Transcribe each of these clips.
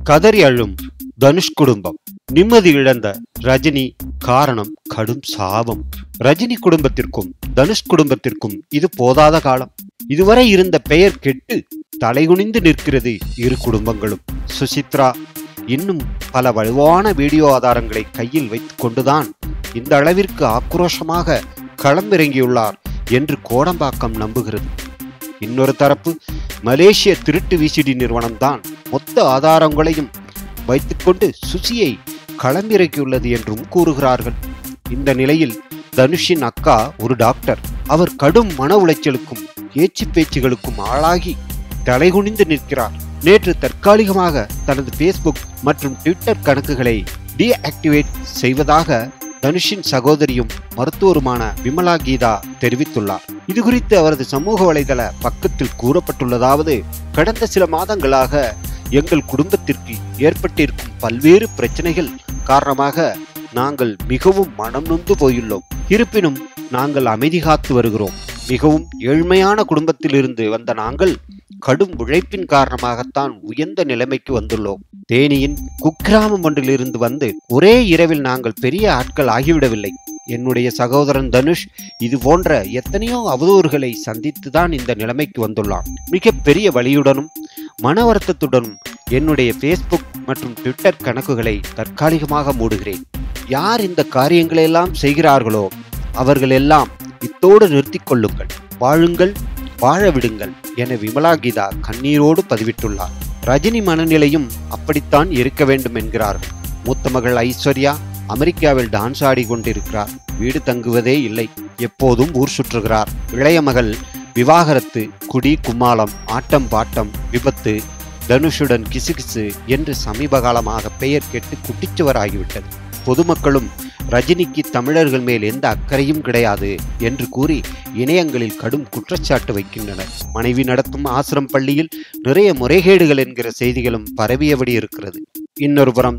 கதறி அழும் தனுஷ் குடும்பம். நிம்மதி இழந்த ரஜினி காரணம் கடும் சாபம். ரஜினி குடும்பத்திற்கும் தனுஷ் குடும்பத்திற்கும் இது போதாத காலம். இதுவரை இருந்த பெயர் கெட்டு தலைகுனிந்து நிற்கிறது இரு குடும்பங்களும். சுசித்ரா இன்னும் பல வலுவான வீடியோ ஆதாரங்களை கையில் வைத்துக் கொண்டுதான் இந்த அளவிற்கு ஆக்ரோஷமாக களமிறங்கியுள்ளார் என்று கோடம்பாக்கம் நம்புகிறது. இன்னொரு தரப்பு மலேசிய திருட்டு விசிடி நிறுவனம்தான் மொத்த ஆதாரங்களையும் வைத்துக்கொண்டு சுசியை களமிறக்கியுள்ளது என்றும் கூறுகிறார்கள். இந்த நிலையில் தனுஷின் அக்கா ஒரு டாக்டர். அவர் கடும் மன உளைச்சலுக்கும் ஏச்சு பேச்சுகளுக்கும் ஆளாகி தலைகுனிந்து நிற்கிறார். நேற்று தற்காலிகமாக தனது பேஸ்புக் மற்றும் ட்விட்டர் கணக்குகளை டீஆக்டிவேட் செய்வதாக தனுஷின் சகோதரியும் மருத்துவருமான விமலா கீதா தெரிவித்துள்ளார். இது குறித்து அவரது சமூக வலைதள பக்கத்தில் கூறப்பட்டுள்ளதாவது: கடந்த சில மாதங்களாக எங்கள் குடும்பத்திற்கு ஏற்பட்டிருக்கும் பல்வேறு பிரச்சனைகள் காரணமாக நாங்கள் மிகவும் மனம் நொந்து போயுள்ளோம். இருப்பினும் நாங்கள் அமைதி காத்து வருகிறோம். மிகவும் ஏழ்மையான குடும்பத்திலிருந்து வந்த நாங்கள் கடும் உழைப்பின் காரணமாகத்தான் உயர்ந்த நிலைமைக்கு வந்துள்ளோம். தேனியின் குக்கிராமம் ஒன்றிலிருந்து வந்து ஒரே இரவில் நாங்கள் பெரிய ஆட்கள் ஆகிவிடவில்லை. என்னுடைய சகோதரன் தனுஷ் இது போன்ற எத்தனையோ அவதூறுகளை சந்தித்துதான் இந்த நிலைமைக்கு வந்துள்ளான். மிக பெரிய வலியுடனும் மன வருத்தத்துடனும் என்னுடைய பேஸ்புக் மற்றும் ட்விட்டர் கணக்குகளை தற்காலிகமாக மூடுகிறேன். யார் இந்த காரியங்களெல்லாம் செய்கிறார்களோ அவர்கள் எல்லாம் இத்தோடு நிறுத்திக் கொள்ளுங்கள், வாழுங்கள், வாழ விடுங்கள் என விமலா கீதா கண்ணீரோடு பதிவிட்டுள்ளார். ரஜினி மனநிலையும் அப்படித்தான் இருக்க வேண்டும் என்கிறார்கள். மூத்த மகள் ஐஸ்வர்யா அமெரிக்காவில் டான்ஸ் ஆடி கொண்டிருக்கிறார். வீடு தங்குவதே இல்லை, எப்போதும் ஊர் சுற்றுகிறார். இளைய மகள் விவாகரத்து, குடி கும்மாளம், ஆட்டம் பாட்டம், விபத்து, தனுஷுடன் கிசுகிசு என்று சமீப காலமாக பெயர் கெட்டு குட்டிச்சுவராகிவிட்டது. பொதுமக்களும் ரஜினிக்கு தமிழர்கள் மேல் எந்த அக்கறையும் கிடையாது என்று கூறி இணையங்களில் கடும் குற்றச்சாட்டு வைக்கின்றனர். மனைவி நடத்தும் ஆசிரம் பள்ளியில் நிறைய முறைகேடுகள் என்கிற செய்திகளும் பரவியபடி இருக்கிறது. இன்னொரு புறம்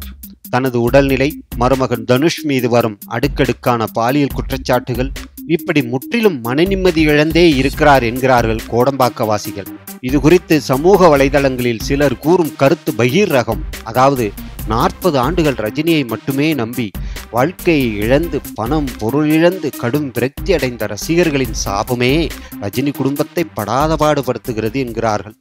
தனது உடல்நிலை, மருமகன் தனுஷ் மீது வரும் அடுக்கடுக்கான பாலியல் குற்றச்சாட்டுகள், இப்படி முற்றிலும் மன நிம்மதி இழந்தே இருக்கிறார் என்கிறார்கள் கோடம்பாக்கவாசிகள். இது குறித்து சமூக வலைதளங்களில் சிலர் கூறும் கருத்து பகீர் ரகம். அதாவது 40 ஆண்டுகள் ரஜினியை மட்டுமே நம்பி வாழ்க்கையை இழந்து பணம் பொருள் இழந்து கடும் விரக்தி அடைந்த ரசிகர்களின் சாபமே ரஜினி குடும்பத்தை படாத பாடுபடுத்துகிறது என்கிறார்கள்.